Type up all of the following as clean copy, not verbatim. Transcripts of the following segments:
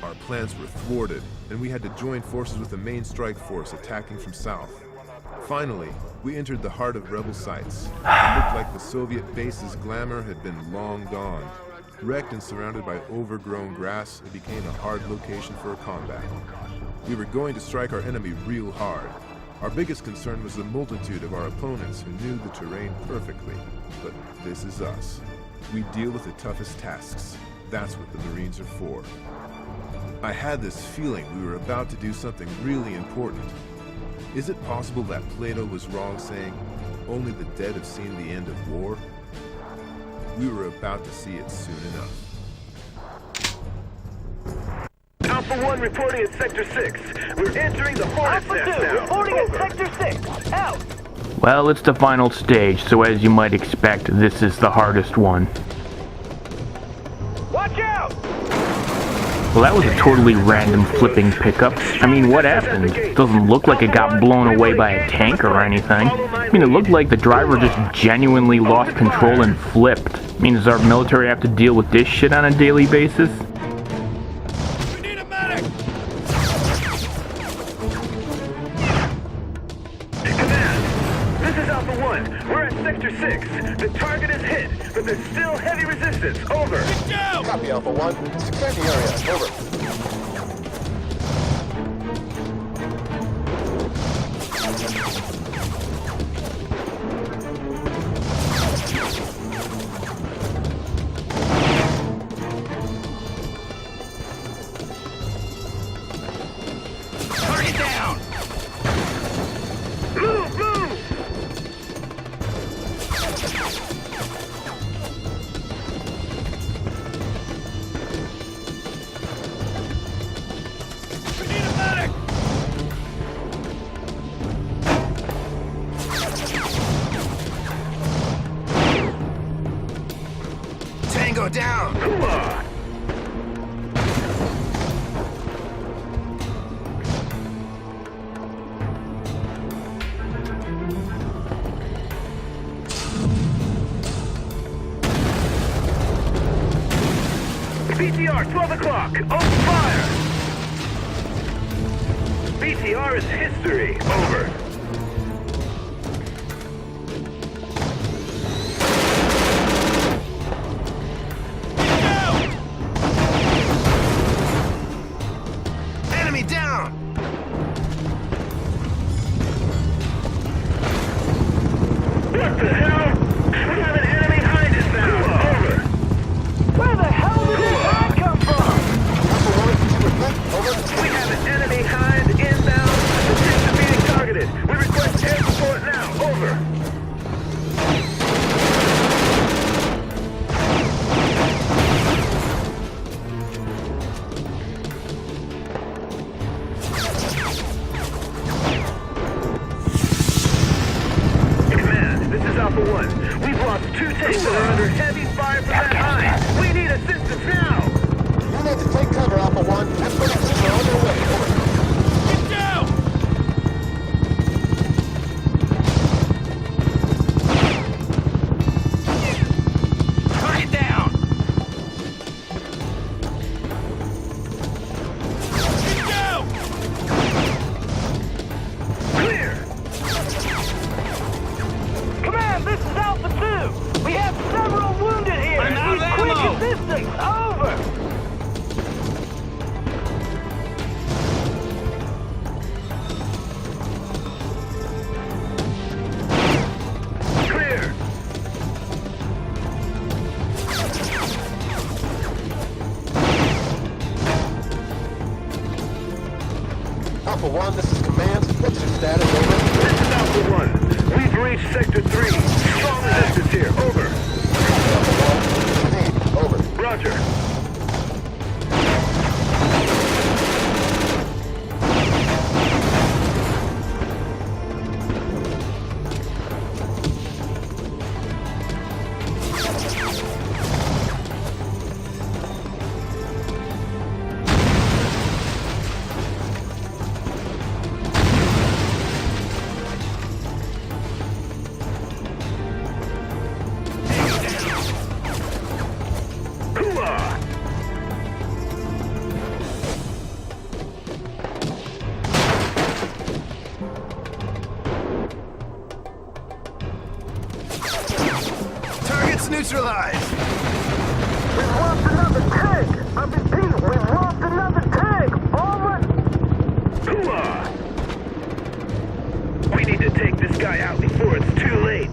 Our plans were thwarted, and we had to join forces with the main strike force attacking from south. Finally, we entered the heart of rebel sites. It looked like the Soviet base's glamour had been long gone. Wrecked and surrounded by overgrown grass, it became a hard location for a combat. We were going to strike our enemy real hard. Our biggest concern was the multitude of our opponents who knew the terrain perfectly. But this is us. We deal with the toughest tasks. That's what the Marines are for. I had this feeling we were about to do something really important. Is it possible that Plato was wrong saying, only the dead have seen the end of war? We were about to see it soon enough. Alpha 1 reporting at Sector 6. We're entering the Hornet's Nest now. Alpha 2 reporting at Sector 6. Out! Well, it's the final stage, so as you might expect, this is the hardest one. Watch out! Well, that was a totally random flipping pickup. I mean, what happened? Doesn't look like it got blown away by a tank or anything. I mean, it looked like the driver just genuinely lost control and flipped. I mean, does our military have to deal with this shit on a daily basis? We need a medic! Command, this is Alpha 1. We're at Sector 6. The target is hit, but there's still heavy resistance. Over. Get down! Copy, Alpha 1. Secure the area. Over. Target down! Move, move! We need a medic! Tango down! Hooah! BTR, 12 o'clock. Open fire! BTR is history. Over. Enemy down! What the hell? We have an enemy behind us now. Over. Where the hell did this guy come from? We have an enemy hind inbound. The tanks are being targeted. We request air support now. Over. Command, this is Alpha 1. We've lost 2 tanks that are under heavy fire from that hind. We need assistance now. You need to take cover, Alpha 1. F-36 are on their way. Over. Get down! Target down! Get down! Clear! Command, this is Alpha 2. We have several wounded here. I'm out of Need quick ammo. assistance. Over. Clear! Alpha 1, this is command. What's your status? Over. This is Alpha 1. We've reached Sector 3. Strong resistance here. Over. Alpha 1. Indeed. Over. Roger. Hooah! neutralized! We've lost another tank! I repeat, we've lost another tank! Over! Hooah! We need to take this guy out before it's too late.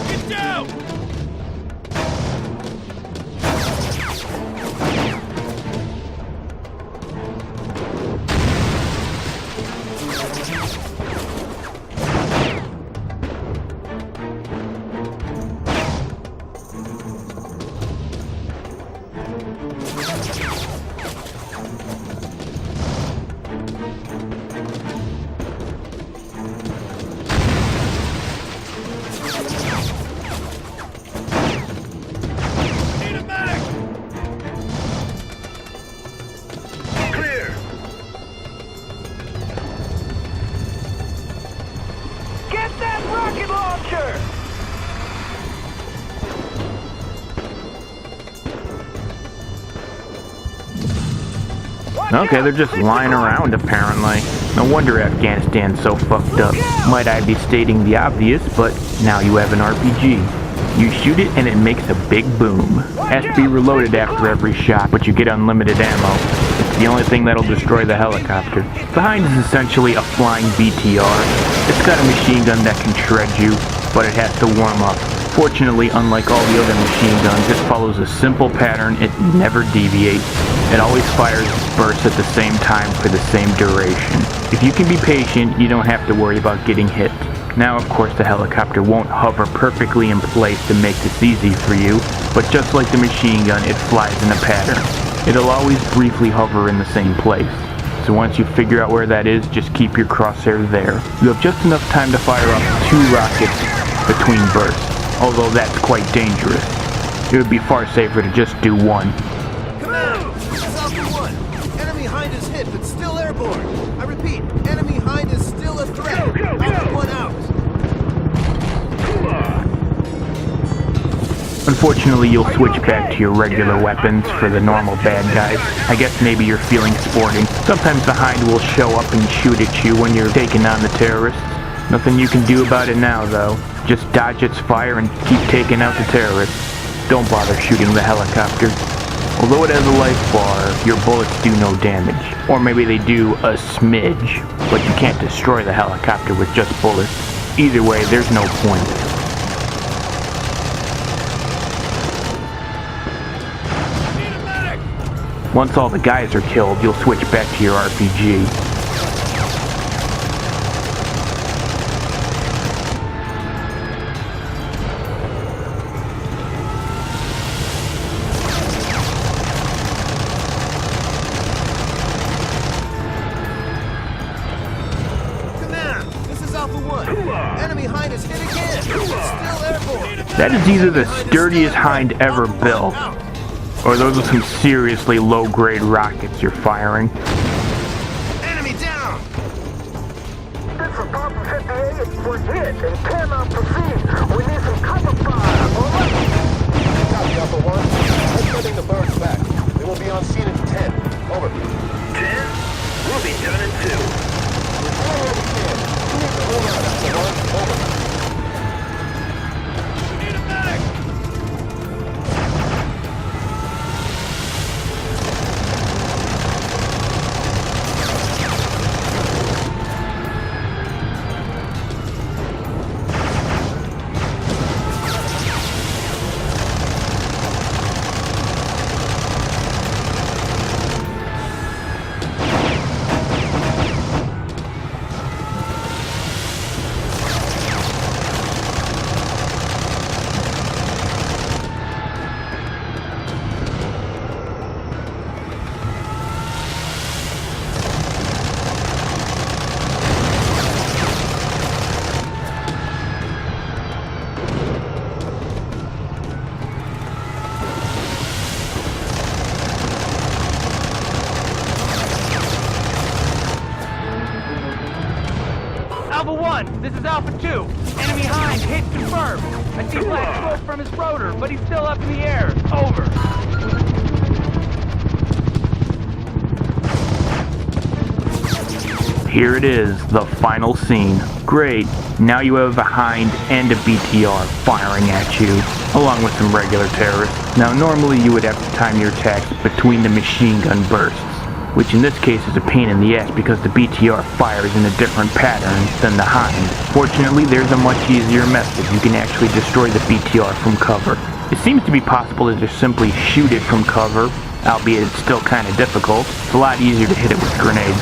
Get down! Need a medic! Clear! Get that rocket launcher! Watch Okay, out, they're just lying around apparently. No wonder Afghanistan's so fucked up. Might I be stating the obvious, but now you have an RPG. You shoot it and it makes a big boom. Has to be reloaded after every shot, but you get unlimited ammo. It's the only thing that'll destroy the helicopter. Behind is essentially a flying BTR. It's got a machine gun that can shred you, but it has to warm up. Fortunately, unlike all the other machine guns, it follows a simple pattern. It never deviates. It always fires bursts at the same time for the same duration. If you can be patient, you don't have to worry about getting hit. Now, of course, the helicopter won't hover perfectly in place to make this easy for you, but just like the machine gun, it flies in a pattern. It'll always briefly hover in the same place. So once you figure out where that is, just keep your crosshair there. You have just enough time to fire off 2 rockets between bursts, although that's quite dangerous. It would be far safer to just do one. Command! This is Alpha 1. Enemy hind is hit, but still airborne. I repeat, enemy hind is still a threat. Go, go, go! Alpha 1 out. Hooah! Unfortunately, you'll switch back to your regular weapons for the normal bad guys. I guess maybe you're feeling sporting. Sometimes the hind will show up and shoot at you when you're taking on the terrorists. Nothing you can do about it now, though. Just dodge its fire and keep taking out the terrorists. Don't bother shooting the helicopter. Although it has a life bar, your bullets do no damage. Or maybe they do a smidge, but you can't destroy the helicopter with just bullets. Either way, there's no point. Need a medic! Once all the guys are killed, you'll switch back to your RPG. Command! This is Alpha 1. Hooah! Enemy hind is hit again. Still airborne. That is either the sturdiest hind ever built, or those are some seriously low-grade rockets you're firing. Enemy down! This is Papa 58. We're hit and cannot proceed. We need some cover fire. Over! Copy, Alpha 1. I'm sending the birds back. They will be on scene in 10. Over. 10? We'll be done in 2. We're doing what we can. You need to hold on, Alpha 1. Over. Need a medic! Alpha 1, this is Alpha 2. Enemy hind, hit confirmed. I see black smoke from his rotor, but he's still up in the air. Over. here it is, the final scene. Great, now you have a Hind and a BTR firing at you, along with some regular terrorists. Now normally you would have to time your attacks between the machine gun bursts, which in this case is a pain in the ass because the BTR fires in a different pattern than the Hind. Fortunately, there's a much easier method. You can actually destroy the BTR from cover. It seems to be possible to just simply shoot it from cover, albeit it's still kind of difficult. It's a lot easier to hit it with grenades.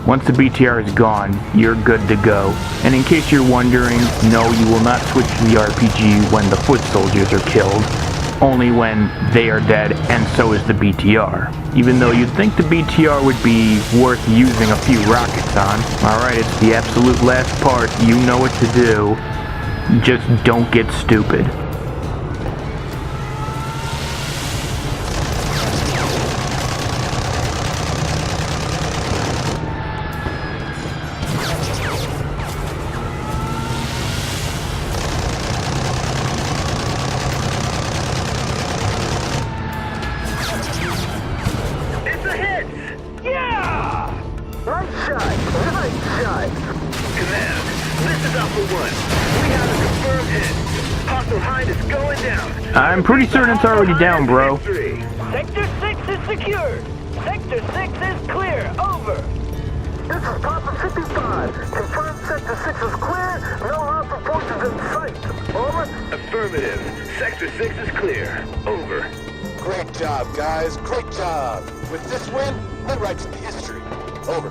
Once the BTR is gone, you're good to go. And in case you're wondering, no, you will not switch to the RPG when the foot soldiers are killed, only when they are dead and so is the BTR. Even though you'd think the BTR would be worth using a few rockets on. Alright, it's the absolute last part, you know what to do. Just don't get stupid. Command, this is Alpha 1. We have a confirmed hit. Hostile Hind is going down. I'm pretty certain it's already down, bro. Sector 6 is secured. Sector 6 is clear. Over. This is Papa 55. Confirmed Sector 6 is clear. No Alpha forces in sight. Over. Affirmative. Sector 6 is clear. Over. Great job, guys. Great job. With this win, that writes in history. Over.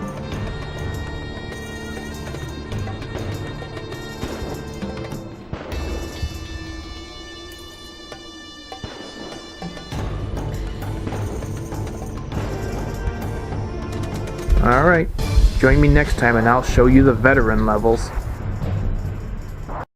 Alright, join me next time and I'll show you the veteran levels.